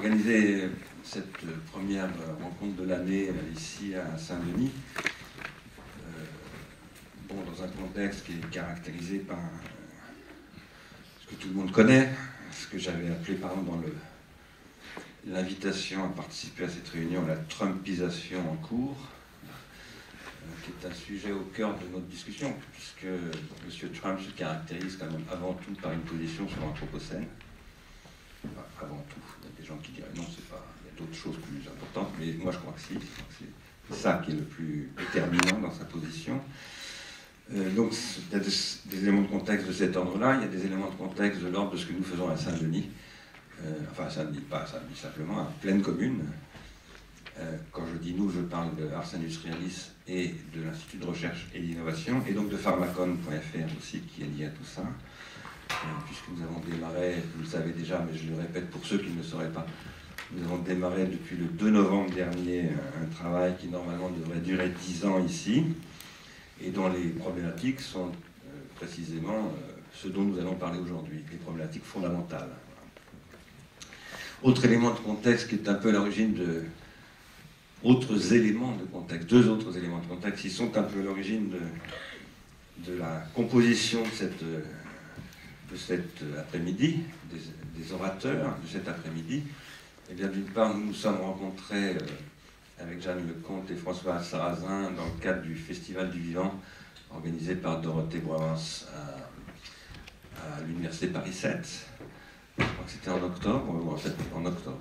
organisé cette première rencontre de l'année ici à Saint-Denis, dans un contexte qui est caractérisé par ce que tout le monde connaît, ce que j'avais appelé par exemple dans l'invitation à participer à cette réunion, la Trumpisation en cours, qui est un sujet au cœur de notre discussion, puisque M. Trump se caractérise quand même avant tout par une position sur l'Anthropocène. Enfin, avant tout, il y a des gens qui diraient non, c'est pas, il y a d'autres choses plus importantes, mais moi je crois que si, c'est ça qui est le plus déterminant dans sa position. Donc il y a des éléments de contexte de cet ordre-là, il y a des éléments de contexte de l'ordre de ce que nous faisons à Saint-Denis, enfin à Saint-Denis, pas à Saint-Denis simplement, à Pleine Commune. Quand je dis nous, je parle de Ars Industrialis et de l'Institut de Recherche et d'Innovation, et donc de pharmacon.fr aussi, qui est lié à tout ça, puisque nous avons démarré, vous le savez déjà, mais je le répète pour ceux qui ne le sauraient pas, nous avons démarré depuis le 2 novembre dernier un travail qui normalement devrait durer 10 ans ici, et dont les problématiques sont précisément ce dont nous allons parler aujourd'hui, les problématiques fondamentales. Autre élément de contexte qui est un peu à l'origine de autres éléments de contexte, deux autres éléments de contexte qui sont un peu à l'origine de la composition de cet après-midi, des orateurs de cet après-midi. Et bien d'une part, nous nous sommes rencontrés avec Jeanne Lecomte et François Sarrazin dans le cadre du Festival du Vivant organisé par Dorothée Brabants à l'Université Paris 7. Je crois que c'était en octobre, ou en octobre.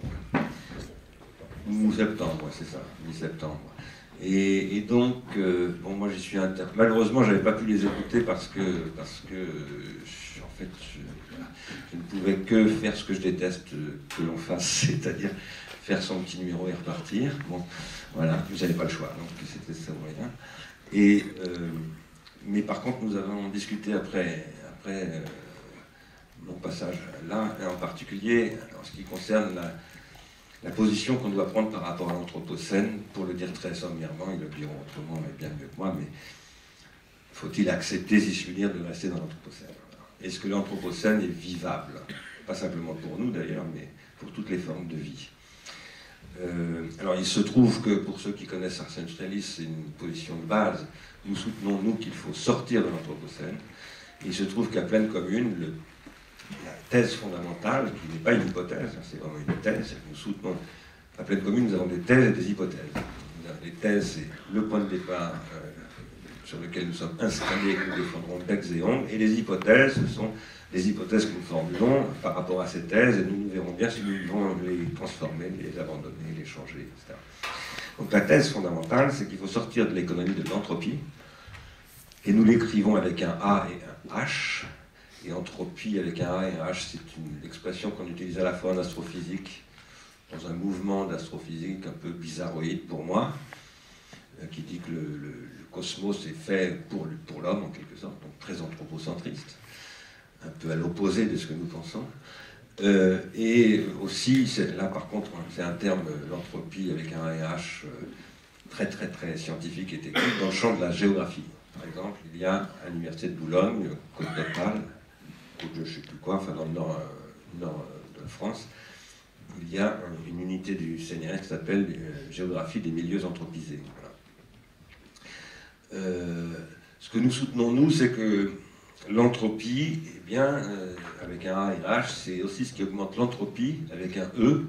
Ou septembre, c'est ça, mi-septembre. Et donc, bon, moi j'y suis malheureusement, j'avais pas pu les écouter parce que en fait, je ne pouvais que faire ce que je déteste que l'on fasse, c'est-à-dire faire son petit numéro et repartir. Bon, voilà, vous n'avez pas le choix, donc c'était ça ou rien. Et, mais par contre, nous avons discuté après mon passage là, et en particulier en ce qui concerne la position qu'on doit prendre par rapport à l'Anthropocène, pour le dire très sommairement, ils le diront autrement et bien mieux que moi, mais faut-il accepter, si je puis dire, de rester dans l'Anthropocène? Est-ce que l'Anthropocène est vivable? Pas simplement pour nous d'ailleurs, mais pour toutes les formes de vie. Alors il se trouve que pour ceux qui connaissent Ars Industrialis, c'est une position de base. Nous soutenons, nous, qu'il faut sortir de l'Anthropocène. Il se trouve qu'à Pleine Commune, la thèse fondamentale, qui n'est pas une hypothèse, c'est vraiment une thèse, nous soutenons, à Pleine Commune, nous avons des thèses et des hypothèses. Les thèses, c'est le point de départ sur lequel nous sommes installés et que nous défendrons becs et ongles, et les hypothèses, ce sont des hypothèses que nous formulons par rapport à ces thèses, et nous verrons bien si nous devons les transformer, les abandonner, les changer, etc. Donc la thèse fondamentale, c'est qu'il faut sortir de l'économie de l'entropie, et nous l'écrivons avec un A et un H, et entropie avec un A et un H, c'est une expression qu'on utilise à la fois en astrophysique, dans un mouvement d'astrophysique un peu bizarroïde pour moi, qui dit que le cosmos est fait pour l'homme en quelque sorte, donc très anthropocentriste, un peu à l'opposé de ce que nous pensons. Et aussi, là par contre, c'est un terme, l'entropie avec un A et un H, très très très scientifique et technique, dans le champ de la géographie. Par exemple, il y a à l'université de Boulogne, Côte d'Opale, je ne sais plus quoi, enfin dans le nord de la France, il y a une unité du CNRS qui s'appelle Géographie des milieux anthropisés. Voilà. Ce que nous soutenons, nous, c'est que l'entropie, eh bien, avec un A et un H, c'est aussi ce qui augmente l'entropie, avec un E,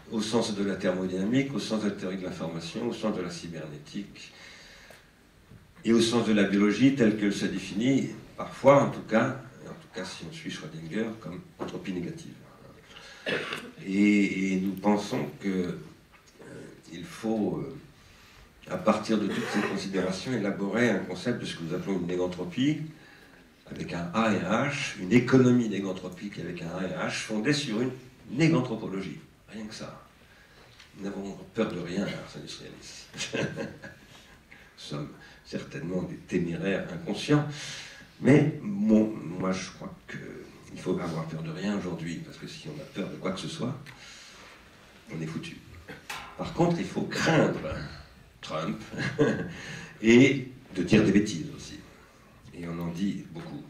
au sens de la thermodynamique, au sens de la théorie de l'information, au sens de la cybernétique, et au sens de la biologie telle qu'elle se définit, parfois en tout cas si on suit Schrödinger, comme entropie négative. Et nous pensons qu'il faut, à partir de toutes ces considérations, élaborer un concept de ce que nous appelons une négantropie, avec un A et un H, une économie négantropique avec un A et un H, fondée sur une néganthropologie. Rien que ça. Nous n'avons peur de rien à Ars Industrialis. Nous sommes certainement des téméraires inconscients. Mais moi, je crois qu'il faut avoir peur de rien aujourd'hui, parce que si on a peur de quoi que ce soit, on est foutu. Par contre, il faut craindre Trump et de dire des bêtises aussi. Et on en dit beaucoup,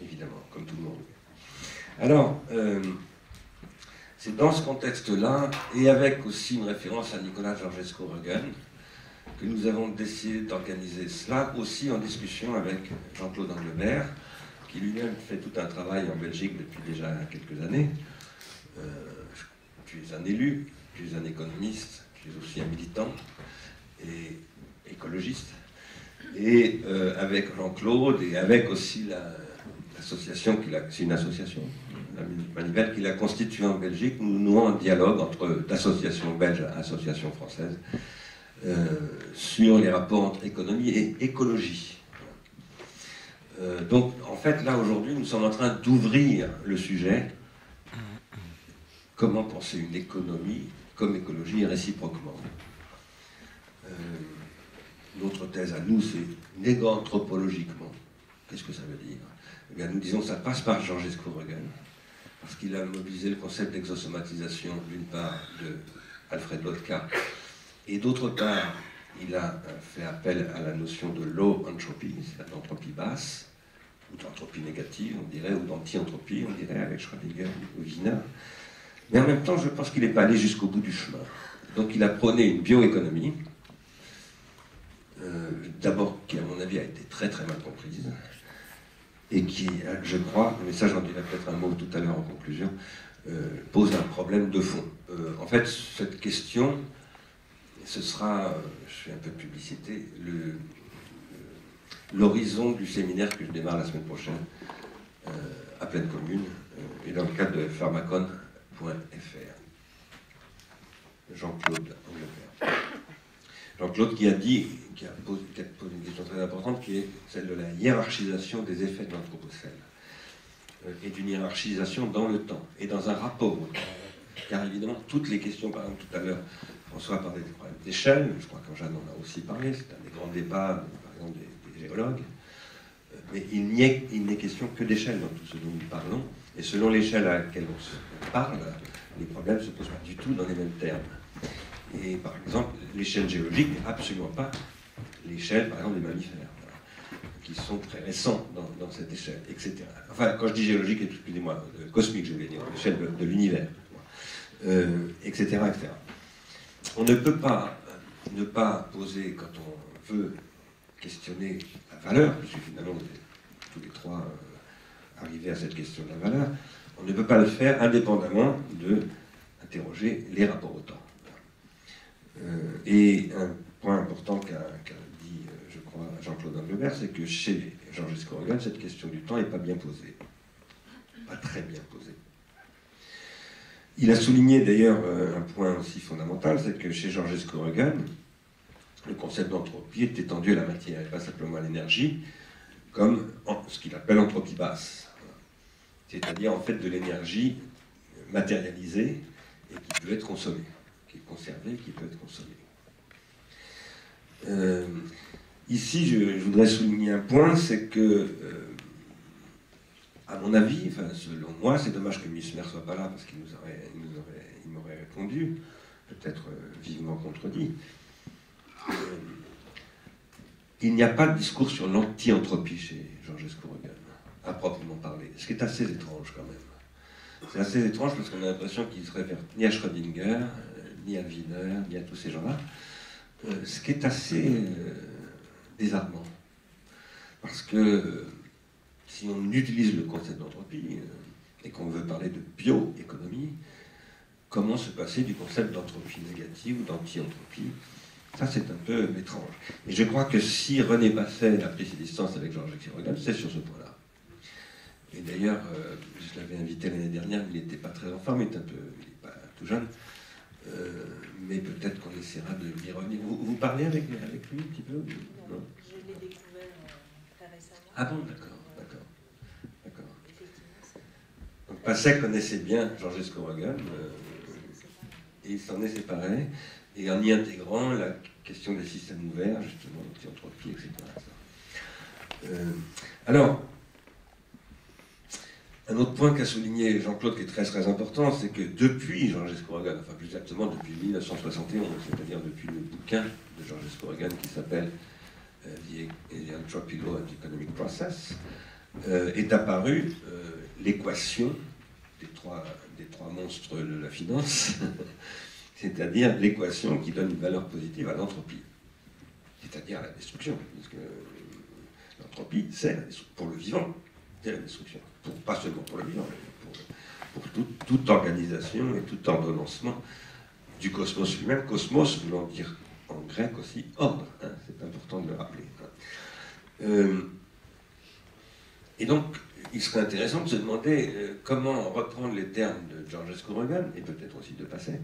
évidemment, comme tout le monde. Alors, C'est dans ce contexte-là, et avec aussi une référence à Nicolas Georgescu-Roegen, que nous avons décidé d'organiser cela, aussi en discussion avec Jean-Claude Anglebert, qui lui-même fait tout un travail en Belgique depuis déjà quelques années. Tu es un élu, tu es un économiste, tu es aussi un militant et écologiste. Et avec Jean-Claude et avec aussi l'association, c'est une association, la Manivelle, qu'il a constituée en Belgique, nous nouons un dialogue entre l'association belge et l'association française sur les rapports entre économie et écologie. Donc, en fait, là, aujourd'hui, nous sommes en train d'ouvrir le sujet. Comment penser une économie comme écologie et réciproquement. Notre thèse à nous, c'est négo-anthropologiquement. Qu'est-ce que ça veut dire? Eh bien, nous disons que ça passe par Georgescu-Roegen, parce qu'il a mobilisé le concept d'exosomatisation, d'une part, de Alfred Lotka, et d'autre part, il a fait appel à la notion de low entropy, c'est-à-dire d'entropie basse, ou d'entropie négative, on dirait, ou d'anti-entropie, on dirait, avec Schrödinger ou Wiener. Mais en même temps, je pense qu'il n'est pas allé jusqu'au bout du chemin. Donc il a prôné une bioéconomie, d'abord qui, à mon avis, a été très très mal comprise, et qui, je crois, mais ça j'en dirai peut-être un mot tout à l'heure en conclusion, pose un problème de fond. En fait, cette question, ce sera, je fais un peu de publicité, l'horizon du séminaire que je démarre la semaine prochaine, à Pleine Commune, et dans le cadre de pharmacon.fr. Jean-Claude Anglebert. Jean-Claude qui a posé une question très importante, qui est celle de la hiérarchisation des effets de l'anthropocène, et d'une hiérarchisation dans le temps, et dans un rapport au temps. Car évidemment, toutes les questions, par exemple, tout à l'heure, François parlait des problèmes d'échelle, je crois que Jeanne en a aussi parlé, c'est un des grands débats, par exemple, des géologues, mais il n'est question que d'échelle dans tout ce dont nous parlons, et selon l'échelle à laquelle on parle, les problèmes ne se posent pas du tout dans les mêmes termes. Et par exemple, l'échelle géologique n'est absolument pas l'échelle, par exemple, des mammifères, voilà, qui sont très récents dans cette échelle, etc. Enfin, quand je dis géologique, excusez-moi, cosmique, je voulais dire, l'échelle de l'univers, etc., etc. On ne peut pas ne pas poser, quand on veut questionner la valeur, puisque finalement, on est tous les trois arrivés à cette question de la valeur, on ne peut pas le faire indépendamment de interroger les rapports au temps. Et un point important qu'a dit, je crois, Jean-Claude Anglebert, c'est que chez Georgescu-Roegen, cette question du temps n'est pas bien posée. Pas très bien posée. Il a souligné d'ailleurs un point aussi fondamental, c'est que chez Georgescu-Roegen, le concept d'entropie est étendu à la matière, et pas simplement à l'énergie, comme ce qu'il appelle entropie basse. C'est-à-dire en fait de l'énergie matérialisée et qui peut être consommée, qui est conservée et qui peut être consommée. Ici, je voudrais souligner un point, c'est que, à mon avis, enfin, selon moi, c'est dommage que Mismer ne soit pas là, parce qu'il m'aurait répondu, peut-être vivement contredit. Il n'y a pas de discours sur l'anti-entropie chez Georgescu-Roegen, à proprement parler, ce qui est assez étrange quand même. C'est assez étrange parce qu'on a l'impression qu'il ne se réfère ni à Schrödinger, ni à Wiener, ni à tous ces gens-là, ce qui est assez désarmant. Parce que si on utilise le concept d'entropie et qu'on veut parler de bioéconomie, comment se passer du concept d'entropie négative ou d'anti-entropie? Ça, c'est un peu étrange. Et je crois que si René Basset a pris ses distances avec Georgescu-Roegen, c'est sur ce point-là. Et d'ailleurs, je l'avais invité l'année dernière, il n'était pas très en forme, il n'est pas tout jeune. Mais peut-être qu'on essaiera de lui revenir. Vous parlez avec lui un petit peu? Non, je l'ai découvert très récemment. Ah bon, d'accord. Donc Basset connaissait bien Georgescu-Roegen, et il s'en est séparé, et en y intégrant la question des systèmes ouverts, justement, l'anti-entropie, etc. Alors, un autre point qu'a souligné Jean-Claude qui est très très important, c'est que depuis Georgescu-Roegen, enfin plus exactement depuis 1971, c'est-à-dire depuis le bouquin de Georgescu-Roegen qui s'appelle The Entropy Law and the Economic Process, est apparue l'équation des trois monstres de la finance, c'est-à-dire l'équation qui donne une valeur positive à l'entropie, c'est-à-dire la destruction, parce que l'entropie, c'est pour le vivant, c'est la destruction, pas seulement pour le vivant, mais pour toute organisation et tout ordonnancement du cosmos lui-même, cosmos voulant dire en grec aussi ordre, hein, c'est important de le rappeler. Et donc, il serait intéressant de se demander comment reprendre les termes de Georges Scourogan, et peut-être aussi de Passet,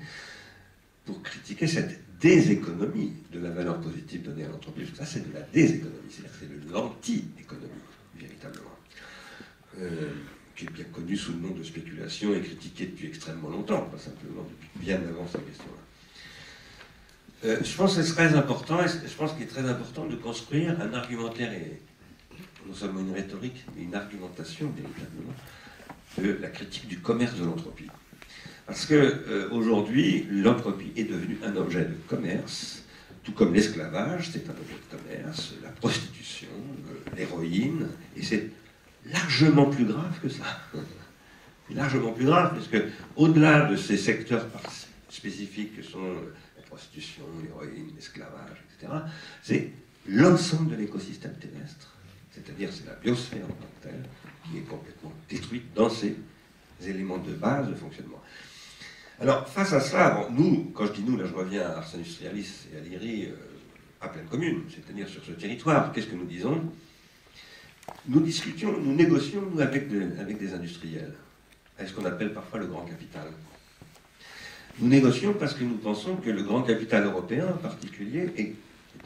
pour critiquer cette déséconomie de la valeur positive donnée à l'entreprise. Ça, c'est de la déséconomie, c'est de l'anti-économie, véritablement, qui est bien connue sous le nom de spéculation et critiquée depuis extrêmement longtemps, pas simplement depuis bien avant cette question-là. Je pense que c'est très important, et je pense qu'il est très important de construire un argumentaire, et non seulement une rhétorique, mais une argumentation, véritablement, de la critique du commerce de l'entropie. Parce que aujourd'hui, l'entropie est devenue un objet de commerce, tout comme l'esclavage, c'est un objet de commerce, la prostitution, l'héroïne, et c'est largement plus grave que ça. C'est largement plus grave, parce que au-delà de ces secteurs spécifiques que sont la prostitution, l'héroïne, l'esclavage, etc., c'est l'ensemble de l'écosystème terrestre, c'est-à-dire c'est la biosphère en tant que telle, qui est complètement détruite dans ses éléments de base de fonctionnement. Alors, face à cela, bon, nous, quand je dis nous, là je reviens à Ars Industrialis et à l'IRI, à pleine commune, c'est-à-dire sur ce territoire, qu'est-ce que nous disons? Nous discutions, nous négocions, nous, avec des industriels, avec ce qu'on appelle parfois le grand capital. Nous négocions parce que nous pensons que le grand capital européen, en particulier, est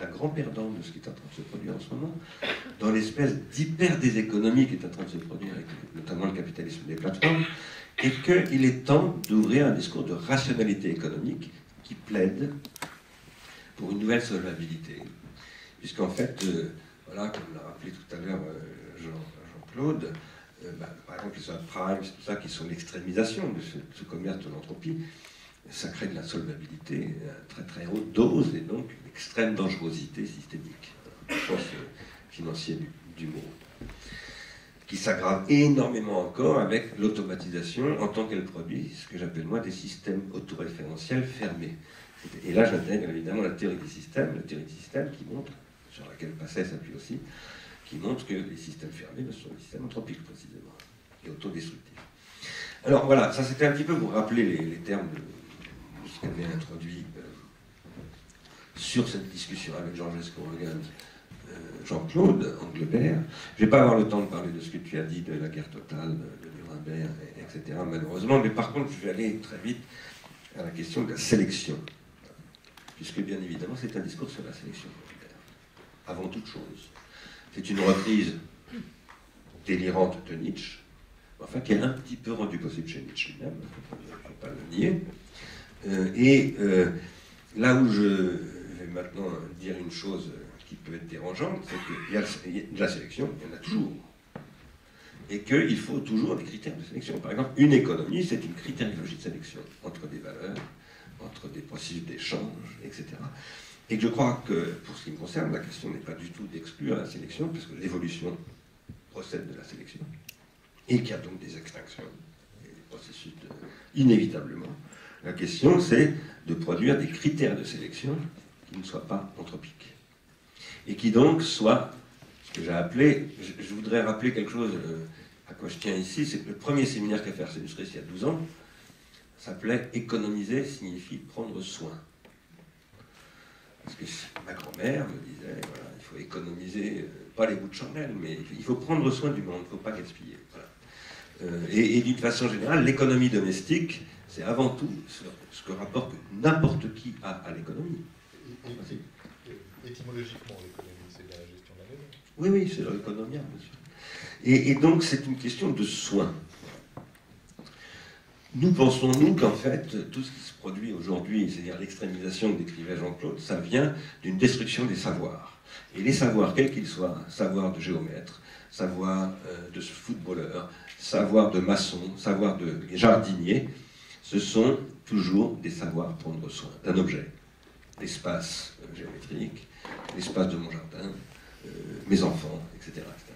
un grand perdant de ce qui est en train de se produire en ce moment, dans l'espèce d'hyper-déséconomie qui est en train de se produire, avec notamment le capitalisme des plateformes, et qu'il est temps d'ouvrir un discours de rationalité économique qui plaide pour une nouvelle solvabilité. Puisqu'en fait, voilà, comme l'a rappelé tout à l'heure Jean-Claude, par exemple les subprimes, tout ça, qui sont l'extrémisation de ce commerce de l'entropie, ça crée de la solvabilité à très très haute dose et donc une extrême dangerosité systémique, au sens financier du mot, qui s'aggrave énormément encore avec l'automatisation en tant qu'elle produit ce que j'appelle moi des systèmes autoréférentiels fermés. Et là j'intègre évidemment la théorie des systèmes qui montre, sur laquelle Passet s'appuie aussi, qui montre que les systèmes fermés ne sont des systèmes anthropiques précisément, et autodestructifs. Alors voilà, ça c'était un petit peu pour rappeler les termes de ce qu'avait introduit sur cette discussion avec Georges Scourogan, Jean-Claude Anglebert. Je ne vais pas avoir le temps de parler de ce que tu as dit de la guerre totale, de Nuremberg, etc., malheureusement, mais par contre, je vais aller très vite à la question de la sélection, puisque bien évidemment, c'est un discours sur la sélection populaire, avant toute chose. C'est une reprise délirante de Nietzsche, enfin, qui est un petit peu rendue possible chez Nietzsche lui-même, je ne vais pas le nier. Là où je vais maintenant dire une chose qui peut être dérangeante, c'est qu'il y a de la sélection, il y en a toujours. Et qu'il faut toujours des critères de sélection. Par exemple, une économie, c'est une critériologie de sélection entre des valeurs, entre des processus d'échange, etc. Et que je crois que, pour ce qui me concerne, la question n'est pas du tout d'exclure la sélection, parce que l'évolution procède de la sélection, et qu'il y a donc des extinctions, des processus inévitablement. La question, c'est de produire des critères de sélection qui ne soient pas anthropiques. Et qui donc soient, ce que j'ai appelé, je voudrais rappeler quelque chose à quoi je tiens ici, c'est que le premier séminaire qu'a fait Ars Industrialis il y a 12 ans s'appelait « Économiser signifie prendre soin ». Parce que ma grand-mère me disait, voilà, il faut économiser, pas les bouts de chandelle, mais il faut prendre soin du monde, il ne faut pas gaspiller. Voilà. Et d'une façon générale, l'économie domestique, c'est avant tout ce que rapporte n'importe qui à l'économie. Étymologiquement, l'économie, c'est la gestion de la maison. Oui, oui, c'est l'économia, bien sûr. Et donc, c'est une question de soin. Nous pensons, nous, qu'en fait, tout ce qui se produit aujourd'hui, c'est-à-dire l'extrémisation que décrivait Jean-Claude, ça vient d'une destruction des savoirs. Et les savoirs, quels qu'ils soient, savoir de géomètre, savoir de footballeur, savoir de maçon, savoir de jardinier, ce sont toujours des savoirs prendre soin d'un objet. L'espace géométrique, l'espace de mon jardin, mes enfants, etc., etc.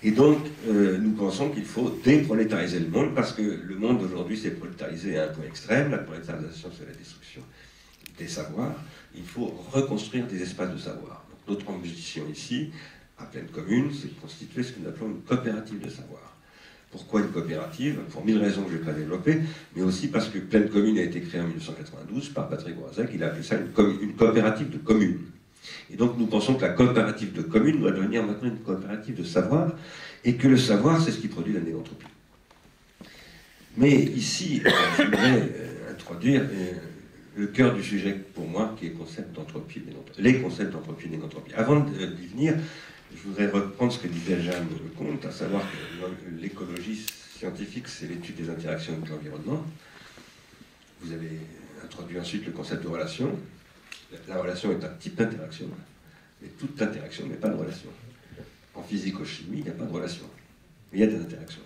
Et donc, nous pensons qu'il faut déprolétariser le monde, parce que le monde aujourd'hui s'est prolétarisé à un point extrême. La prolétarisation, c'est la destruction des savoirs. Il faut reconstruire des espaces de savoir. Donc, notre ambition ici, à Pleine Commune, c'est de constituer ce que nous appelons une coopérative de savoir. Pourquoi une coopérative? Pour 1000 raisons que je ne vais pas développer, mais aussi parce que Pleine Commune a été créée en 1992 par Patrick Orazec. Il a appelé ça une coopérative de communes. Et donc nous pensons que la coopérative de communes doit devenir maintenant une coopérative de savoir, et que le savoir, c'est ce qui produit la négantropie. Mais ici, je voudrais introduire le cœur du sujet pour moi, qui est le concept d'entropie, les concepts d'entropie et négantropie. Avant d'y venir, je voudrais reprendre ce que disait Jeanne Lecomte, à savoir que l'écologie scientifique, c'est l'étude des interactions avec l'environnement. Vous avez introduit ensuite le concept de relation. La relation est un type d'interaction, mais toute interaction n'est pas de relation. En physico-chimie, il n'y a pas de relation, mais il y a des interactions.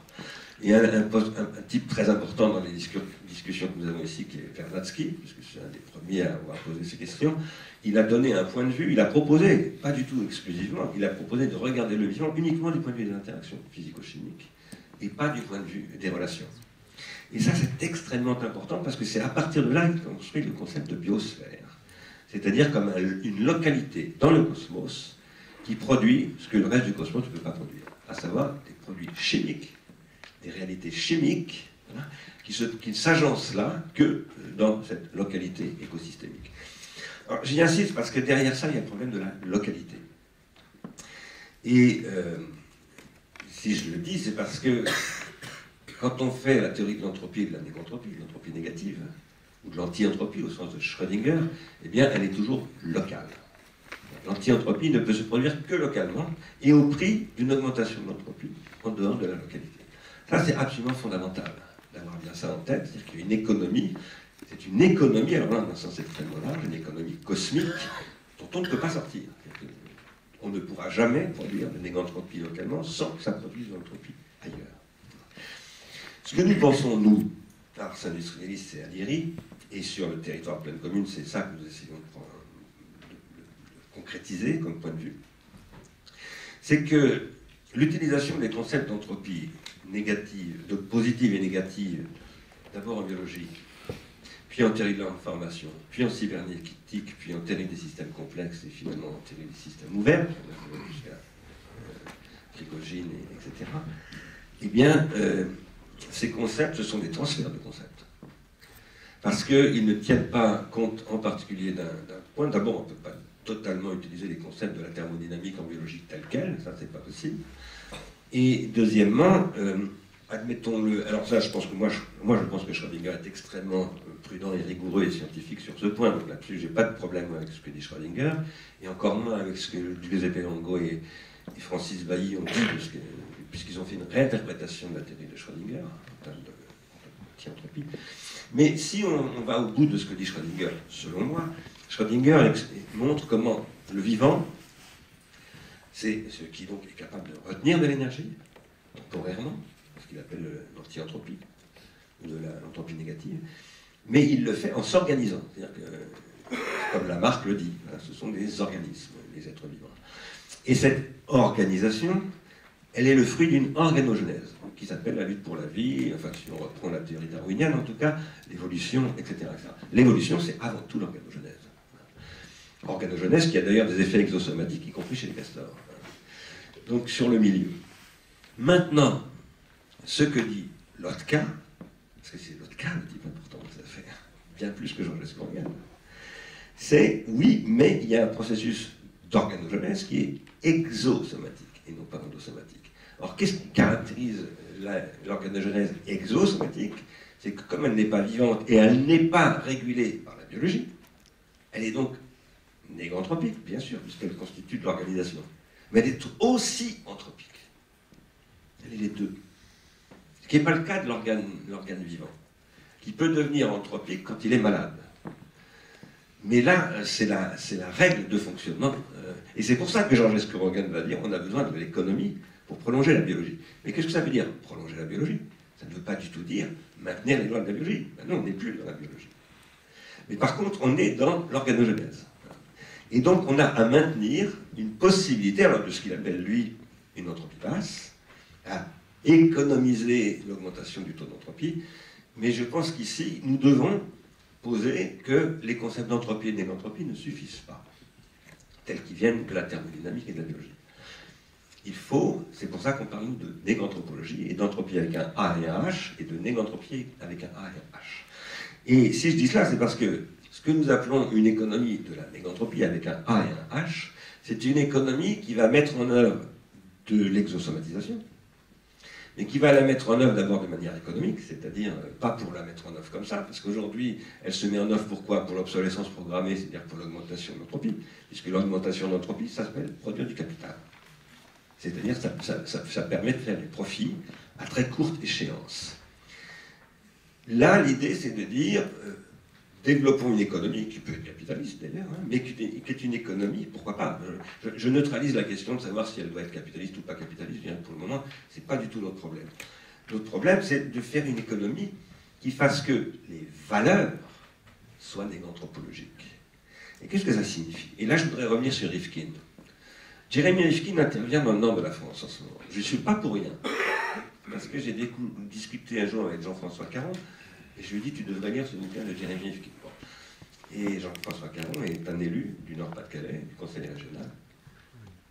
Il y a un type très important dans les discussions que nous avons ici, qui est Vernadsky, puisque c'est un des premiers à avoir posé ces questions. Il a donné un point de vue, il a proposé, pas du tout exclusivement, il a proposé de regarder le vivant uniquement du point de vue des interactions physico-chimiques, et pas du point de vue des relations. Et ça, c'est extrêmement important, parce que c'est à partir de là qu'il construit le concept de biosphère. C'est-à-dire comme une localité dans le cosmos qui produit ce que le reste du cosmos ne peut pas produire, à savoir des produits chimiques, des réalités chimiques, voilà, qui ne s'agencent là que dans cette localité écosystémique. Alors, j'y insiste parce que derrière ça, il y a le problème de la localité. Et si je le dis, c'est parce que quand on fait la théorie de l'entropie et de la négantropie, de l'entropie négative, ou de l'anti-entropie au sens de Schrödinger, eh bien, elle est toujours locale. L'anti-entropie ne peut se produire que localement et au prix d'une augmentation de l'entropie en dehors de la localité. Ça, c'est absolument fondamental d'avoir bien ça en tête, c'est-à-dire qu'il y a une économie, c'est une économie, alors là, dans un sens extrêmement large, une économie cosmique dont on ne peut pas sortir. On ne pourra jamais produire de négantropie localement sans que ça produise de l'entropie ailleurs. Ce que nous pensons, nous, Ars Industrialis, c'est à l'IRI, et sur le territoire Pleine Commune, c'est ça que nous essayons de concrétiser comme point de vue, c'est que l'utilisation des concepts d'entropie négative, de positive et négative, d'abord en biologie, puis en théorie de l'information, puis en cybernétique, puis en théorie des systèmes complexes, et finalement en théorie des systèmes ouverts, jusqu'à Prigogine, etc., eh bien, ces concepts, ce sont des transferts de concepts. Parce qu'ils ne tiennent pas compte en particulier d'un point. D'abord, on ne peut pas totalement utiliser les concepts de la thermodynamique en biologie tels quels, ça c'est pas possible. Et deuxièmement, admettons-le, alors ça je pense que moi je pense que Schrödinger est extrêmement prudent et rigoureux et scientifique sur ce point, donc là-dessus j'ai pas de problème avec ce que dit Schrödinger, et encore moins avec ce que Giuseppe Longo et Francis Bailly ont dit, puisqu'ils ont fait une réinterprétation de la théorie de Schrödinger, en termes d'anti-entropie. Mais si on va au bout de ce que dit Schrödinger, selon moi, Schrödinger montre comment le vivant, c'est ce qui donc est capable de retenir de l'énergie, temporairement, ce qu'il appelle l'anti-entropie, ou de l'entropie négative, mais il le fait en s'organisant. C'est-à-dire que, comme Lamarck le dit, hein, ce sont des organismes, les êtres vivants. Et cette organisation, elle est le fruit d'une organogenèse, qui s'appelle la lutte pour la vie, enfin si on reprend la théorie darwinienne, en tout cas, l'évolution, etc. L'évolution, c'est avant tout l'organogenèse. Organogenèse qui a d'ailleurs des effets exosomatiques, y compris chez les castors. Donc sur le milieu. Maintenant, ce que dit Lotka, parce que c'est Lotka le type important de cette affaire, bien plus que Georges Escorgan, c'est oui, mais il y a un processus d'organogenèse qui est exosomatique et non pas endosomatique. Alors qu'est-ce qui caractérise l'organogenèse exosomatique? C'est que comme elle n'est pas vivante et elle n'est pas régulée par la biologie, elle est donc négantropique, bien sûr, puisqu'elle constitue de l'organisation. Mais elle est aussi anthropique. Elle est les deux. Ce qui n'est pas le cas de l'organe vivant, qui peut devenir anthropique quand il est malade. Mais là, c'est la règle de fonctionnement. Et c'est pour ça que Georges Escorgan va dire qu'on a besoin de l'économie pour prolonger la biologie. Mais qu'est-ce que ça veut dire, prolonger la biologie? Ça ne veut pas du tout dire maintenir les lois de la biologie. Ben non, on n'est plus dans la biologie. Mais par contre, on est dans l'organogenèse. Et donc, on a à maintenir une possibilité, alors de ce qu'il appelle, lui, une entropie basse, à économiser l'augmentation du taux d'entropie, mais je pense qu'ici, nous devons poser que les concepts d'entropie et de négantropie ne suffisent pas, tels qu'ils viennent de la thermodynamique et de la biologie. Il faut, c'est pour ça qu'on parle de négantropologie, et d'entropie avec un A et un H, et de négantropie avec un A et un H. Et si je dis cela, c'est parce que ce que nous appelons une économie de la négantropie avec un A et un H, c'est une économie qui va mettre en œuvre de l'exosomatisation, mais qui va la mettre en œuvre d'abord de manière économique, c'est-à-dire pas pour la mettre en œuvre comme ça, parce qu'aujourd'hui, elle se met en œuvre pourquoi? Pour l'obsolescence programmée, c'est-à-dire pour l'augmentation de l'entropie, puisque l'augmentation de l'entropie, ça s'appelle produire du capital. C'est-à-dire ça permet de faire des profits à très courte échéance. Là, l'idée, c'est de dire, développons une économie qui peut être capitaliste d'ailleurs, hein, mais qui est une économie, pourquoi pas. Je neutralise la question de savoir si elle doit être capitaliste ou pas capitaliste, bien, pour le moment, c'est pas du tout notre problème. Notre problème, c'est de faire une économie qui fasse que les valeurs soient néganthropologiques. Et qu'est-ce que ça signifie? Et là, je voudrais revenir sur Rifkin. Jérémy Rifkin intervient dans le nord de la France en ce moment. Je ne suis pas pour rien, parce que j'ai discuté un jour avec Jean-François Caron, et je lui ai dit, tu devrais lire ce bouquin de Jérémy Rifkin. Bon. Et Jean-François Caron est un élu du Nord-Pas-de-Calais, du Conseil régional,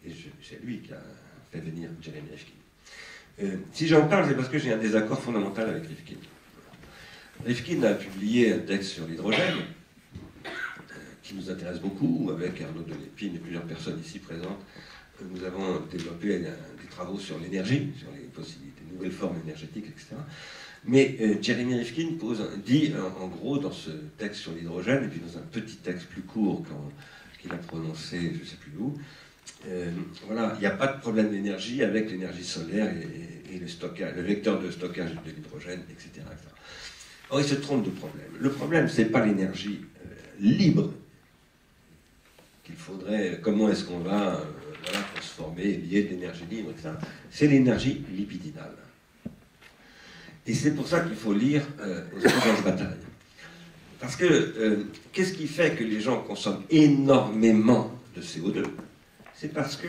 et c'est lui qui a fait venir Jérémy Rifkin. Si j'en parle, c'est parce que j'ai un désaccord fondamental avec Rifkin. Rifkin a publié un texte sur l'hydrogène, qui nous intéresse beaucoup, avec Arnaud Delépine et plusieurs personnes ici présentes. Nous avons développé des travaux sur l'énergie, sur les possibilités, de nouvelles formes énergétiques, etc. Mais Jérémy Rifkin dit, en gros, dans ce texte sur l'hydrogène, et puis dans un petit texte plus court qu'il a prononcé, je ne sais plus où, voilà, il n'y a pas de problème d'énergie avec l'énergie solaire et le stockage, le vecteur de stockage de l'hydrogène, etc., etc. Or, il se trompe de problème. Le problème, ce n'est pas l'énergie libre qu'il faudrait, comment est-ce qu'on va voilà, transformer, lier de l'énergie libre, etc. C'est l'énergie lipidinale. Et c'est pour ça qu'il faut lire Georges Bataille. Parce que qu'est-ce qui fait que les gens consomment énormément de CO2? C'est parce que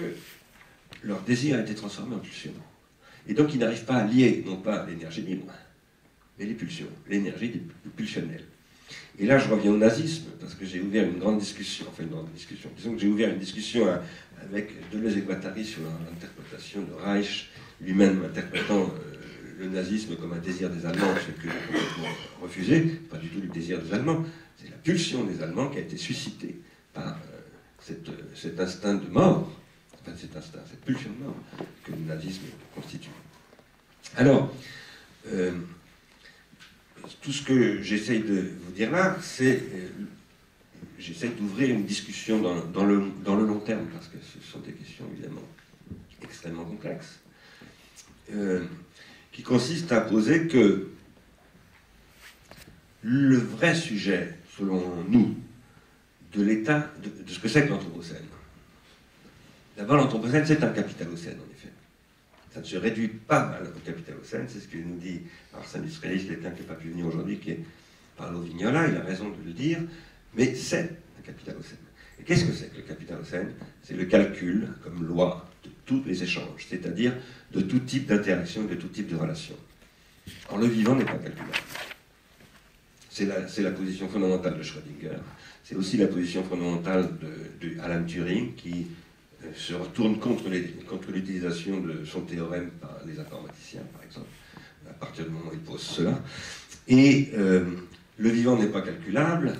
leur désir a été transformé en pulsion. Et donc ils n'arrivent pas à lier, non pas l'énergie libre, mais les pulsions, l'énergie pulsionnelle. Et là, je reviens au nazisme, parce que j'ai ouvert une grande discussion, disons que j'ai ouvert une discussion avec Deleuze et Guattari sur l'interprétation de Reich, lui-même interprétant le nazisme comme un désir des Allemands, ce que j'ai complètement refusé, pas du tout le désir des Allemands, c'est la pulsion des Allemands qui a été suscitée par cet instinct de mort, enfin cette pulsion de mort que le nazisme constitue. Alors, tout ce que j'essaye de vous dire là, c'est j'essaye d'ouvrir une discussion dans le long terme, parce que ce sont des questions évidemment extrêmement complexes, qui consiste à poser que le vrai sujet, selon nous, de l'état, de ce que c'est que l'anthropocène. D'abord, l'anthropocène, c'est un capitalocène, en effet. Ça ne se réduit pas mal au capitalocène, c'est ce que nous dit Arsène Israël, quelqu'un qui n'a pas pu venir aujourd'hui, qui est Paolo Vignola, il a raison de le dire, mais c'est un capitalocène. Et qu'est-ce que c'est que le capitalocène? C'est le calcul, comme loi, de tous les échanges, c'est-à-dire de tout type d'interaction et de tout type de relation. Or, le vivant n'est pas calculable. C'est la position fondamentale de Schrödinger, c'est aussi la position fondamentale de Alan Turing, qui se retourne contre l'utilisation de son théorème par les informaticiens, par exemple, à partir du moment où il pose cela. Et le vivant n'est pas calculable,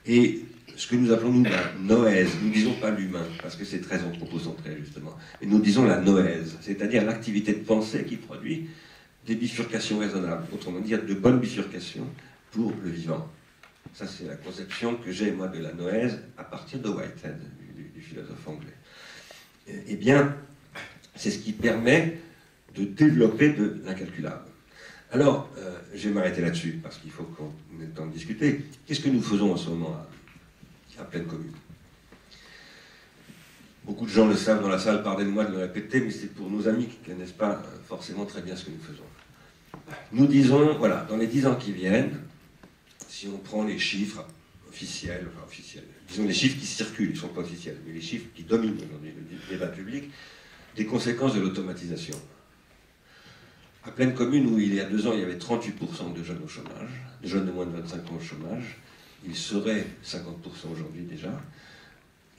et ce que nous appelons, nous, la noèse, nous ne disons pas l'humain, parce que c'est très anthropocentré, justement, mais nous disons la noèse, c'est-à-dire l'activité de pensée qui produit des bifurcations raisonnables, autrement dit, de bonnes bifurcations pour le vivant. Ça, c'est la conception que j'ai, moi, de la noèse à partir de Whitehead, du philosophe anglais. Eh bien, c'est ce qui permet de développer de l'incalculable. Alors, je vais m'arrêter là-dessus, parce qu'il faut qu'on ait le temps de discuter. Qu'est-ce que nous faisons en ce moment à Pleine Commune? Beaucoup de gens le savent dans la salle, pardonnez-moi de le répéter, mais c'est pour nos amis qui ne connaissent pas forcément très bien ce que nous faisons. Nous disons, voilà, dans les 10 ans qui viennent, si on prend les chiffres officiels, disons les chiffres qui circulent, ils ne sont pas officiels, mais les chiffres qui dominent aujourd'hui le débat public, des conséquences de l'automatisation. À Plaine Commune, où il y a 2 ans, il y avait 38% de jeunes au chômage, de jeunes de moins de 25 ans au chômage, ils seraient 50% aujourd'hui déjà,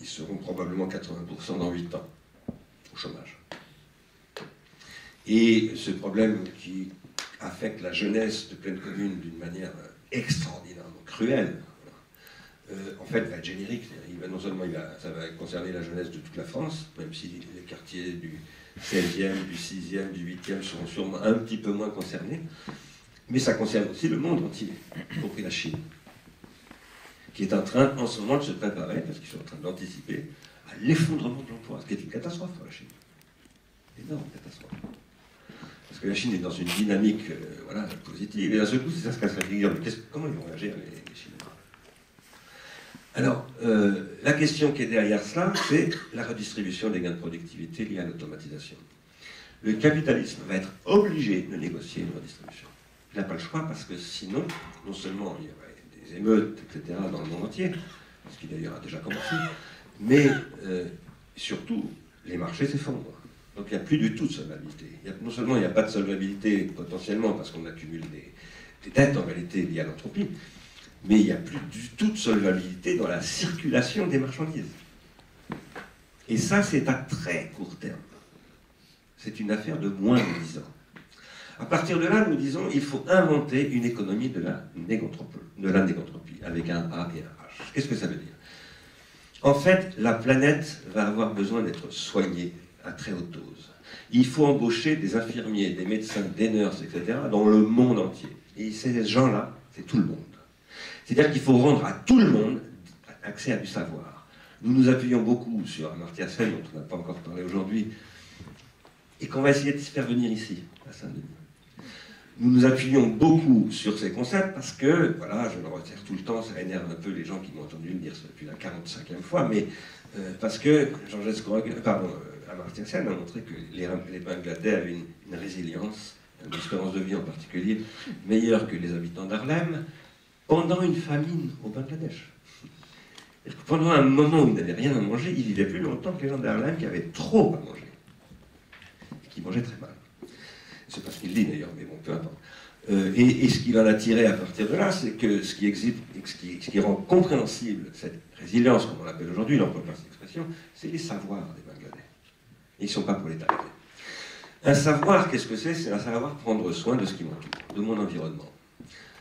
ils seront probablement 80% dans 8 ans au chômage. Et ce problème qui affecte la jeunesse de Plaine Commune d'une manière extraordinairement cruelle, en fait, va être générique. Non seulement ça va concerner la jeunesse de toute la France, même si les quartiers du 16e, du 6e, du 8e seront sûrement un petit peu moins concernés, mais ça concerne aussi le monde entier, y compris la Chine, qui est en train, en ce moment, de se préparer, parce qu'ils sont en train d'anticiper, à l'effondrement de l'emploi, ce qui est une catastrophe pour la Chine. Énorme catastrophe. Parce que la Chine est dans une dynamique voilà, positive, et d'un seul coup, ça se casse la figure. Mais comment ils vont réagir, les Chinois? Alors, la question qui est derrière cela, c'est la redistribution des gains de productivité liés à l'automatisation. Le capitalisme va être obligé de négocier une redistribution. Il n'a pas le choix parce que sinon, non seulement il y aurait des émeutes, etc., dans le monde entier, ce qui d'ailleurs a déjà commencé, mais surtout, les marchés s'effondrent. Donc il n'y a plus du tout de solvabilité. Non seulement il n'y a pas de solvabilité potentiellement parce qu'on accumule des dettes en réalité liées à l'entropie, mais il n'y a plus du tout de solvabilité dans la circulation des marchandises. Et ça, c'est à très court terme. C'est une affaire de moins de 10 ans. À partir de là, nous disons il faut inventer une économie de la négantropie, avec un A et un H. Qu'est-ce que ça veut dire? En fait, la planète va avoir besoin d'être soignée à très haute dose. Il faut embaucher des infirmiers, des médecins, des nurses, etc., dans le monde entier. Et ces gens-là, c'est tout le monde. C'est-à-dire qu'il faut rendre à tout le monde accès à du savoir. Nous nous appuyons beaucoup sur Amartya Sen, dont on n'a pas encore parlé aujourd'hui, et qu'on va essayer de se faire venir ici, à Saint-Denis. Nous nous appuyons beaucoup sur ces concepts parce que, voilà, je le retire tout le temps, ça énerve un peu les gens qui m'ont entendu le dire depuis la 45e fois, mais parce que Amartya Sen a montré que les Bangladais avaient une résilience, une espérance de vie en particulier, meilleure que les habitants d'Harlem, pendant une famine au Bangladesh. Pendant un moment où ils n'avaient rien à manger, ils vivaient plus longtemps que les gens d'Harlem qui avaient trop à manger. Et qui mangeaient très mal. C'est pas ce qu'il dit d'ailleurs, mais bon, peu importe. Et ce qu'il en a tiré à partir de là, c'est que ce qui rend compréhensible cette résilience, comme on l'appelle aujourd'hui, l'emploi par cette expression, c'est les savoirs des Bangladais. Ils ne sont pas prolétarisés. Un savoir, qu'est-ce que c'est? C'est un savoir prendre soin de ce qui m'entoure, de mon environnement.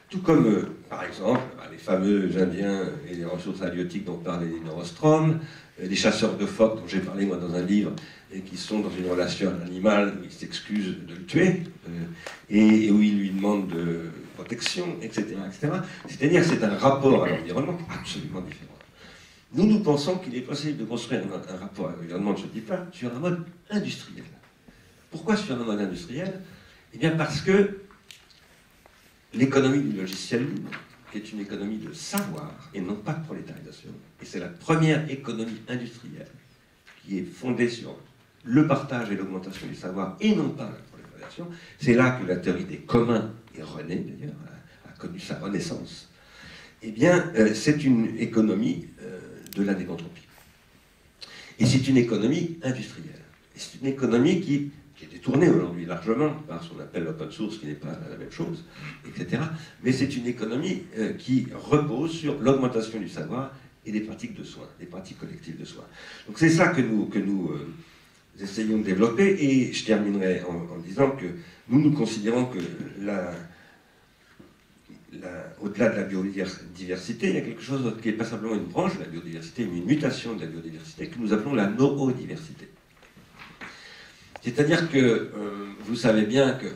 Tout comme, par exemple, les fameux Indiens et les ressources halieutiques dont parlait Elinor Ostrom, les chasseurs de phoques dont j'ai parlé moi dans un livre, et qui sont dans une relation à l'animal où ils s'excusent de le tuer, et où ils lui demandent de protection, etc. etc. C'est-à-dire que c'est un rapport à l'environnement absolument différent. Nous pensons qu'il est possible de construire un rapport à l'environnement de ce type-là sur un mode industriel. Pourquoi sur un mode industriel? Eh bien parce que l'économie du logiciel libre, qui est une économie de savoir et non pas de prolétarisation, et c'est la première économie industrielle qui est fondée sur le partage et l'augmentation du savoir et non pas la prolétarisation. C'est là que la théorie des communs, et René d'ailleurs a connu sa renaissance. Eh bien, c'est une économie de la négantropie. Et c'est une économie industrielle. Et c'est une économie qui est détournée aujourd'hui largement par ce qu'on appelle l'open source, qui n'est pas la même chose, etc. Mais c'est une économie qui repose sur l'augmentation du savoir et des pratiques de soins, des pratiques collectives de soins. Donc c'est ça que nous essayons de développer, et je terminerai en disant que nous considérons que au-delà de la biodiversité, il y a quelque chose qui n'est pas simplement une branche de la biodiversité, mais une mutation de la biodiversité que nous appelons la noodiversité. C'est-à-dire que vous savez bien que,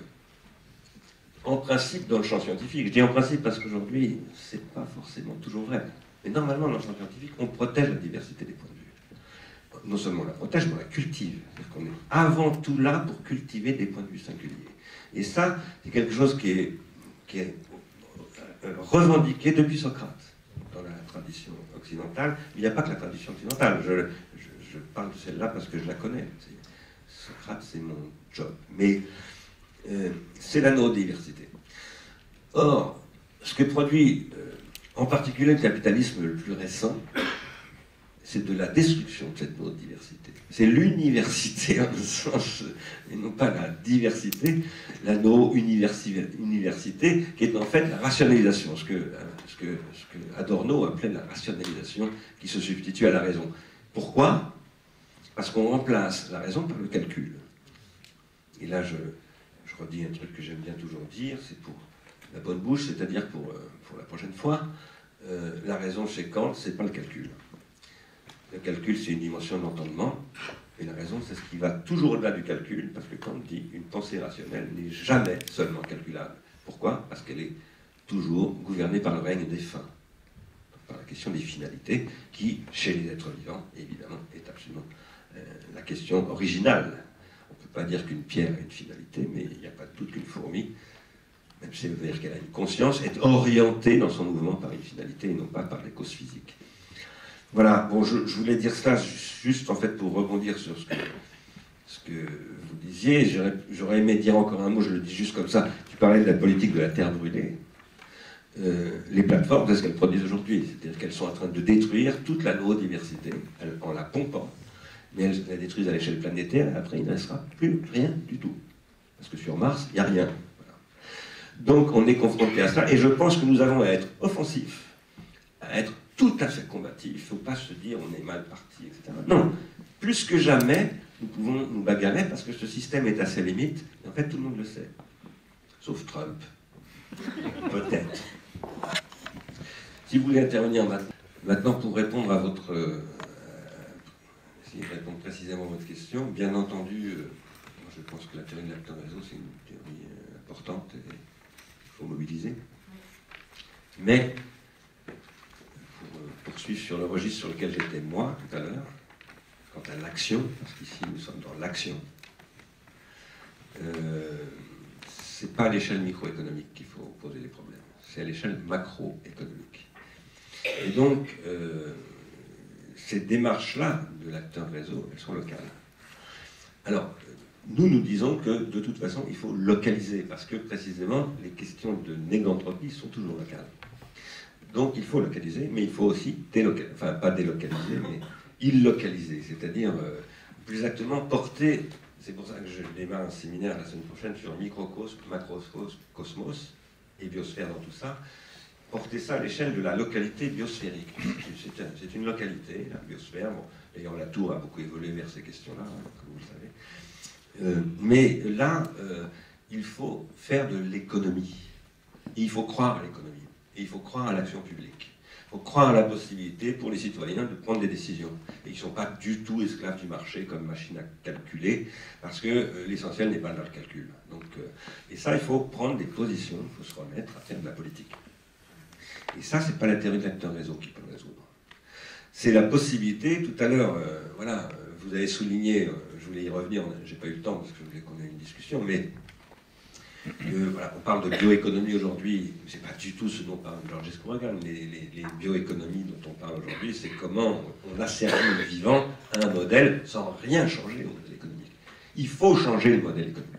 en principe, dans le champ scientifique, je dis en principe parce qu'aujourd'hui, c'est pas forcément toujours vrai, mais normalement, dans le champ scientifique, on protège la diversité des points de vue. Non seulement on la protège, mais on la cultive. C'est-à-dire qu'on est avant tout là pour cultiver des points de vue singuliers. Et ça, c'est quelque chose qui est revendiqué depuis Socrate, dans la tradition occidentale. Il n'y a pas que la tradition occidentale. Je parle de celle-là parce que je la connais. Socrate, c'est mon job. Mais c'est la non-diversité. Or, ce que produit en particulier le capitalisme le plus récent, c'est de la destruction de cette autre diversité. C'est l'université, en ce sens, et non pas la diversité, la no-université, qui est en fait la rationalisation, ce que Adorno appelait la rationalisation qui se substitue à la raison. Pourquoi? Parce qu'on remplace la raison par le calcul. Et là, je redis un truc que j'aime bien toujours dire, c'est pour la bonne bouche, c'est-à-dire pour la prochaine fois, la raison chez Kant, c'est pas le calcul. Le calcul, c'est une dimension d'entendement, et la raison, c'est ce qui va toujours au-delà du calcul, parce que Kant dit une pensée rationnelle n'est jamais seulement calculable. Pourquoi? Parce qu'elle est toujours gouvernée par le règne des fins, par la question des finalités, qui, chez les êtres vivants, évidemment, est absolument la question originale. On ne peut pas dire qu'une pierre a une finalité, mais il n'y a pas de doute qu'une fourmi, même si ça veut dire qu'elle a une conscience, est orientée dans son mouvement par une finalité et non pas par les causes physiques. Voilà, bon, je voulais dire cela juste en fait pour rebondir sur ce que vous disiez. J'aurais aimé dire encore un mot, je le dis juste comme ça. Tu parlais de la politique de la terre brûlée. Les plateformes, c'est ce qu'elles produisent aujourd'hui. C'est-à-dire qu'elles sont en train de détruire toute la biodiversité en la pompant. Mais elles la détruisent à l'échelle planétaire et après il ne restera plus rien du tout. Parce que sur Mars, il n'y a rien. Voilà. Donc on est confronté à ça et je pense que nous avons à être offensifs, à être tout à fait combatifs. Il ne faut pas se dire on est mal parti, etc. Non, plus que jamais, nous pouvons nous bagarrer parce que ce système est à ses limites. Et en fait, tout le monde le sait. Sauf Trump. Peut-être. Si vous voulez intervenir maintenant pour répondre à votre... essayer de répondre précisément à votre question, bien entendu, je pense que la théorie de l'acteur réseau, c'est une théorie importante et il faut mobiliser. Mais, pour poursuivre sur le registre sur lequel j'étais moi tout à l'heure, quant à l'action, parce qu'ici nous sommes dans l'action, c'est pas à l'échelle microéconomique qu'il faut poser les problèmes, c'est à l'échelle macroéconomique. Et donc, ces démarches-là de l'acteur réseau, elles sont locales. Alors, nous disons que de toute façon, il faut localiser, parce que précisément, les questions de négantropie sont toujours locales. Donc, il faut localiser, mais il faut aussi délocaliser, enfin, pas délocaliser, mais illocaliser, c'est-à-dire, plus exactement, porter. C'est pour ça que je démarre un séminaire la semaine prochaine sur microcosme, macrocosmos et biosphère dans tout ça. Porter ça à l'échelle de la localité biosphérique. C'est une localité, la biosphère. Bon, d'ailleurs, la Tour a beaucoup évolué vers ces questions-là, comme vous le savez. Mais là, il faut faire de l'économie. Il faut croire à l'économie. Et il faut croire à l'action publique. Il faut croire à la possibilité pour les citoyens de prendre des décisions. Et ils ne sont pas du tout esclaves du marché comme machine à calculer, parce que l'essentiel n'est pas leur calcul. Donc, et ça, il faut prendre des positions, il faut se remettre à faire de la politique. Et ça, c'est pas la théorie de l'acteur réseau qui peut le résoudre. C'est la possibilité, tout à l'heure, voilà, vous avez souligné, je voulais y revenir, j'ai pas eu le temps parce que je voulais qu'on ait une discussion, mais voilà, on parle de bioéconomie aujourd'hui, c'est pas du tout ce dont parle Georges Escouragan, les bioéconomies dont on parle aujourd'hui, c'est comment on asservit le vivant à un modèle sans rien changer au modèle économique. Il faut changer le modèle économique.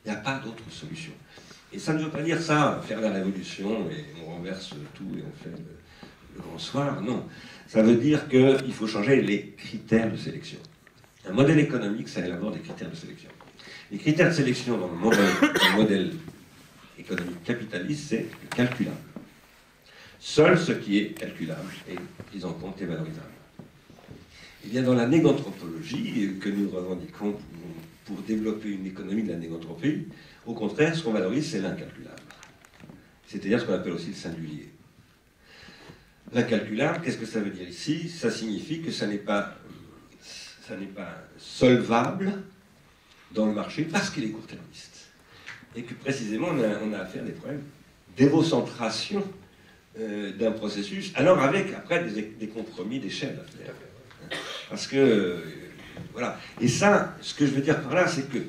Il n'y a pas d'autre solution. Et ça ne veut pas dire ça, faire la révolution et on renverse tout et on fait le grand soir. Non. Ça veut dire qu'il faut changer les critères de sélection. Un modèle économique, ça élabore des critères de sélection. Les critères de sélection dans le modèle économique capitaliste, c'est calculable. Seul ce qui est calculable est pris en compte et valorisable. Et bien dans la néganthropologie que nous revendiquons pour développer une économie de la négantropie, au contraire, ce qu'on valorise, c'est l'incalculable. C'est-à-dire ce qu'on appelle aussi le singulier. L'incalculable, qu'est-ce que ça veut dire ici? Ça signifie que ça n'est pas solvable dans le marché parce qu'il est court-termiste. Et que précisément, on a affaire à des problèmes d'évocentration d'un processus, alors avec, après, des compromis d'échelle à faire. Parce que, voilà. Et ça, ce que je veux dire par là, c'est que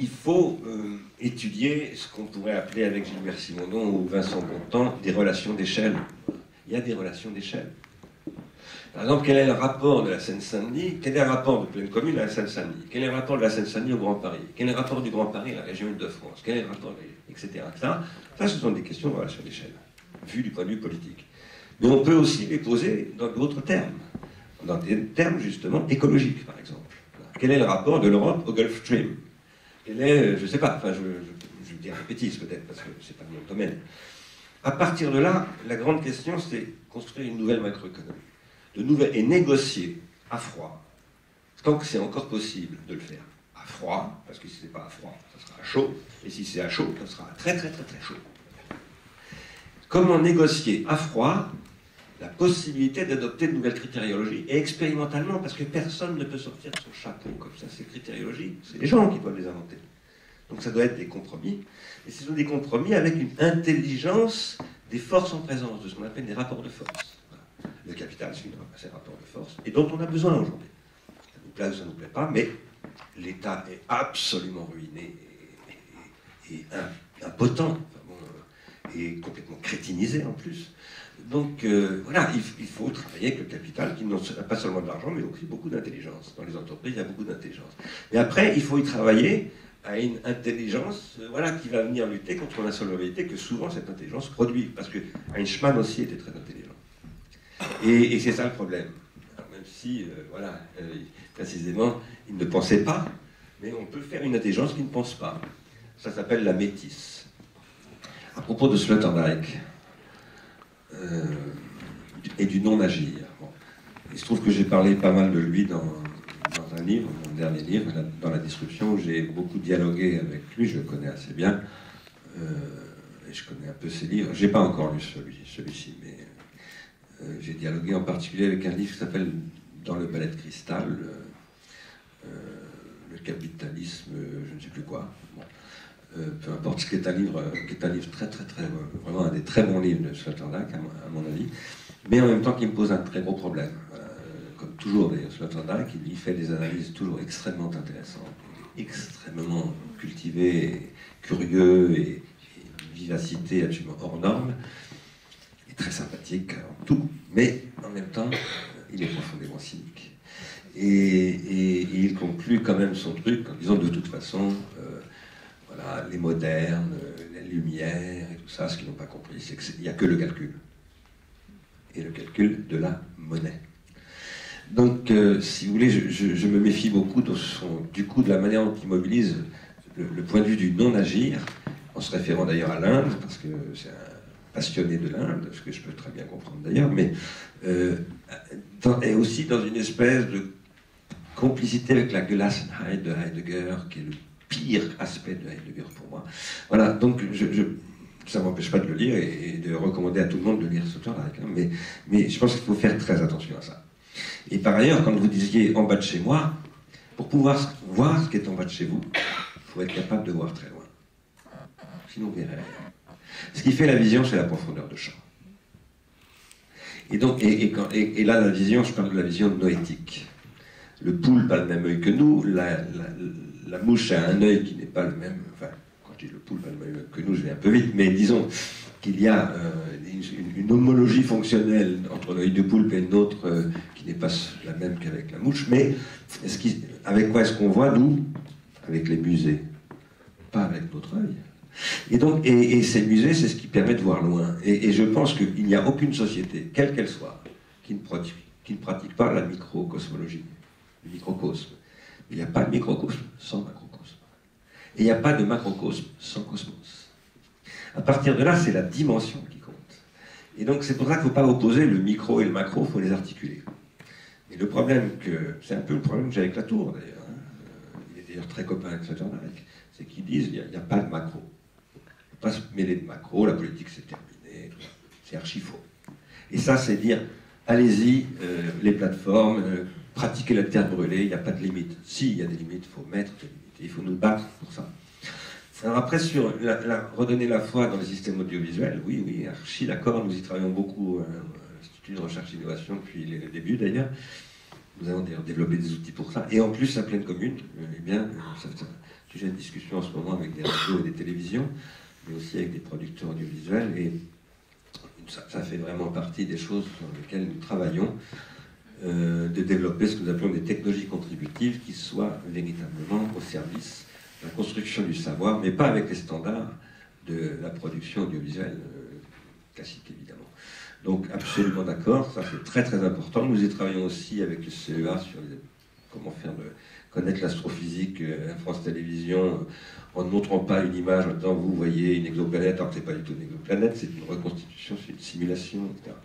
il faut étudier ce qu'on pourrait appeler avec Gilbert Simondon ou Vincent Bontemps des relations d'échelle. Il y a des relations d'échelle. Par exemple, quel est le rapport de la Seine-Saint-Denis? Quel est le rapport de pleine commune à la Seine-Saint-Denis? Quel est le rapport de la Seine-Saint-Denis au Grand Paris? Quel est le rapport du Grand Paris à la région Île-de-France? Quel est le rapport, etc. Ça, ce sont des questions de relations d'échelle, vues du point de vue politique. Mais on peut aussi les poser dans d'autres termes, dans des termes justement écologiques, par exemple. Quel est le rapport de l'Europe au Gulf Stream? Quel est, je ne sais pas, enfin je dis une bêtise peut-être, parce que ce n'est pas mon domaine. À partir de là, la grande question, c'est construire une nouvelle macroéconomie, et négocier à froid, tant que c'est encore possible de le faire à froid, parce que si ce n'est pas à froid, ça sera à chaud, et si c'est à chaud, ça sera à très très très très chaud. Comment négocier à froid la possibilité d'adopter de nouvelles critériologies, et expérimentalement, parce que personne ne peut sortir de son chapeau comme ça, ces critériologies, c'est les gens qui doivent les inventer. Donc ça doit être des compromis, et ce sont des compromis avec une intelligence des forces en présence, de ce qu'on appelle des rapports de force. Voilà. Le capital suit ces rapports de force, et dont on a besoin aujourd'hui. Ça nous plaît ou ça ne nous plaît pas, mais l'État est absolument ruiné et impotent, et complètement crétinisé en plus. Donc voilà, il faut travailler avec le capital qui n'a pas seulement de l'argent, mais aussi beaucoup d'intelligence. Dans les entreprises, il y a beaucoup d'intelligence. Et après, il faut y travailler à une intelligence voilà, qui va venir lutter contre l'insolvabilité que souvent cette intelligence produit. Parce que Eichmann aussi était très intelligent. Et c'est ça le problème. Alors, même si, voilà, précisément, il ne pensait pas, mais on peut faire une intelligence qui ne pense pas. Ça s'appelle la métisse. À propos de Sloterdijk, et du non-agir. Bon. Il se trouve que j'ai parlé pas mal de lui dans un livre, mon dernier livre, dans La Disruption, où j'ai beaucoup dialogué avec lui, je le connais assez bien, et je connais un peu ses livres. J'ai pas encore lu celui-ci, mais j'ai dialogué en particulier avec un livre qui s'appelle Dans le balai de cristal, le capitalisme, je ne sais plus quoi. Bon. Peu importe, ce qui est un livre très, vraiment un des très bons livres de Sloterdijk, à mon avis, mais en même temps qui me pose un très gros problème. Comme toujours, d'ailleurs, Sloterdijk, il fait des analyses toujours extrêmement intéressantes, extrêmement cultivées, curieux, et une vivacité absolument hors norme, et très sympathique en tout, mais en même temps, il est profondément cynique. Et il conclut quand même son truc en disant de toute façon, voilà, les modernes, les lumières et tout ça, ce qu'ils n'ont pas compris, c'est qu'il n'y a que le calcul. Et le calcul de la monnaie. Donc, si vous voulez, je me méfie beaucoup du coup de la manière dont il mobilise le point de vue du non-agir, en se référant d'ailleurs à l'Inde, parce que c'est un passionné de l'Inde, ce que je peux très bien comprendre d'ailleurs, mais et aussi dans une espèce de complicité avec la Gelassenheit de Heidegger, qui est le pire aspect de Heidegger pour moi. Voilà, donc ça ne m'empêche pas de le lire et de recommander à tout le monde de lire Sloterdijk, hein, mais je pense qu'il faut faire très attention à ça. Et par ailleurs, quand vous disiez en bas de chez moi, pour pouvoir voir ce qui est en bas de chez vous, il faut être capable de voir très loin. Sinon, vous verrez rien. Ce qui fait la vision, c'est la profondeur de champ. Et donc, et là, la vision, je parle de la vision noétique. Le poulpe a le même œil que nous, la mouche a un œil qui n'est pas le même. Enfin, quand je dis le poulpe a le même œil que nous, je vais un peu vite, mais disons qu'il y a une homologie fonctionnelle entre l'œil de poulpe et le nôtre qui n'est pas la même qu'avec la mouche. Mais avec quoi est-ce qu'on voit, nous? Avec les musées, pas avec notre œil. Et donc, et ces musées, c'est ce qui permet de voir loin. Et je pense qu'il n'y a aucune société, quelle qu'elle soit, qui ne pratique pas la microcosmologie, le microcosme. Il n'y a pas de microcosme sans macrocosme. Et il n'y a pas de macrocosme sans cosmos. À partir de là, c'est la dimension qui compte. Et donc, c'est pour ça qu'il ne faut pas opposer le micro et le macro, il faut les articuler. Et le problème c'est un peu le problème que j'ai avec Latour, d'ailleurs. Hein. Il est d'ailleurs très copain avec Sloterdijk. C'est qu'ils disent qu'il n'y a pas de macro. Il ne faut pas se mêler de macro, la politique c'est terminé, c'est archi faux. Et ça, c'est dire, allez-y, les plateformes, pratiquer la terre brûlée, il n'y a pas de limite. Si, il y a des limites, il faut mettre des limites. Et il faut nous battre pour ça. Alors après, sur redonner la foi dans les systèmes audiovisuels, oui, archi d'accord, nous y travaillons beaucoup à l'Institut de recherche et d'innovation depuis les débuts d'ailleurs. Nous avons d'ailleurs développé des outils pour ça. Et en plus, la pleine commune, eh bien, c'est un sujet de discussion en ce moment avec des radios et des télévisions, mais aussi avec des producteurs audiovisuels. Et ça fait vraiment partie des choses sur lesquelles nous travaillons, de développer ce que nous appelons des technologies contributives qui soient véritablement au service de la construction du savoir, mais pas avec les standards de la production audiovisuelle classique, évidemment. Donc absolument d'accord, ça c'est très très important. Nous y travaillons aussi avec le CEA sur comment faire connaître l'astrophysique à France Télévisions en ne montrant pas une image en disant vous voyez une exoplanète, alors que c'est pas du tout une exoplanète, c'est une reconstitution, c'est une simulation, etc.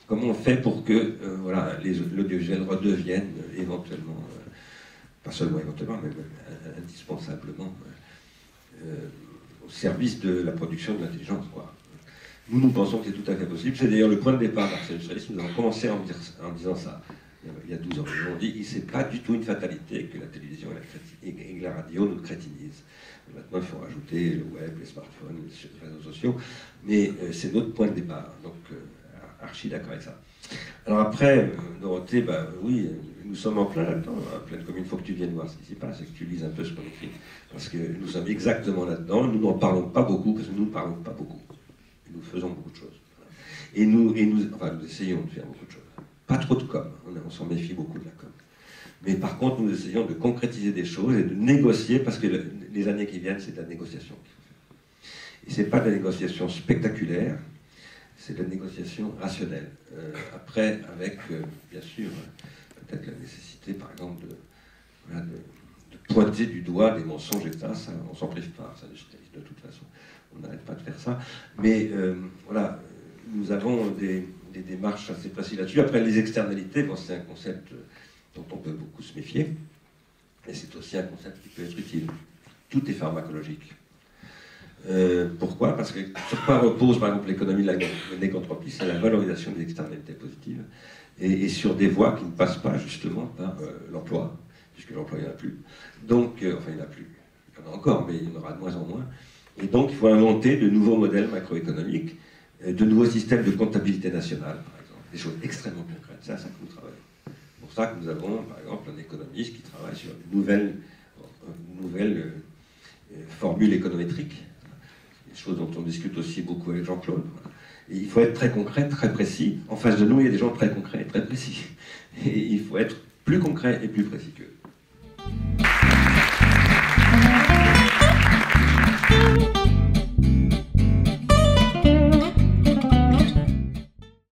Comment on fait pour que voilà, l'audiovisuel redevienne éventuellement, pas seulement éventuellement, mais indispensablement au service de la production de l'intelligence, quoi. Nous pensons que c'est tout à fait possible. C'est d'ailleurs le point de départ d'Arcel Chalice. Nous avons commencé en disant ça il y a 12 ans. Nous avons dit c'est pas du tout une fatalité que la télévision et que la radio nous crétinisent. Maintenant, il faut rajouter le web, les smartphones, les réseaux sociaux. Mais c'est notre point de départ. Donc, archi d'accord avec ça. Alors après, Dorothée, bah, oui, nous sommes en plein là-dedans, en pleine commune. Il faut que tu viennes voir ce qui s'y passe et que tu lises un peu ce qu'on écrit. Parce que nous sommes exactement là-dedans. Nous n'en parlons pas beaucoup, parce que nous ne parlons pas beaucoup. Nous faisons beaucoup de choses. Et nous essayons de faire beaucoup de choses. Pas trop de com, on s'en méfie beaucoup de la com. Mais par contre, nous essayons de concrétiser des choses et de négocier, parce que les années qui viennent, c'est de la négociation qu'il faut faire. Et ce n'est pas de la négociation spectaculaire, c'est de la négociation rationnelle. Après, avec, bien sûr, peut-être la nécessité, par exemple, de pointer du doigt des mensonges, etc. Ça, on ne s'en prive pas, ça, de toute façon. On n'arrête pas de faire ça. Mais voilà, nous avons des démarches assez précises là-dessus. Après, les externalités, bon, c'est un concept dont on peut beaucoup se méfier. Et c'est aussi un concept qui peut être utile. Tout est pharmacologique. Pourquoi? Parce que sur quoi repose, par exemple, l'économie de la nécantropie, c'est la valorisation des externalités positives et sur des voies qui ne passent pas justement par l'emploi, puisque l'emploi, il n'y en a plus. Donc, enfin, il n'y en a plus. Il y en a encore, mais il y en aura de moins en moins. Et donc, il faut inventer de nouveaux modèles macroéconomiques, de nouveaux systèmes de comptabilité nationale, par exemple. Des choses extrêmement concrètes. C'est à ça que nous travaillons. C'est pour ça que nous avons, par exemple, un économiste qui travaille sur une nouvelle formule économétrique, des choses dont on discute aussi beaucoup avec Jean-Claude. Et il faut être très concret, très précis. En face de nous, il y a des gens très concrets et très précis. Et il faut être plus concret et plus précis qu'eux.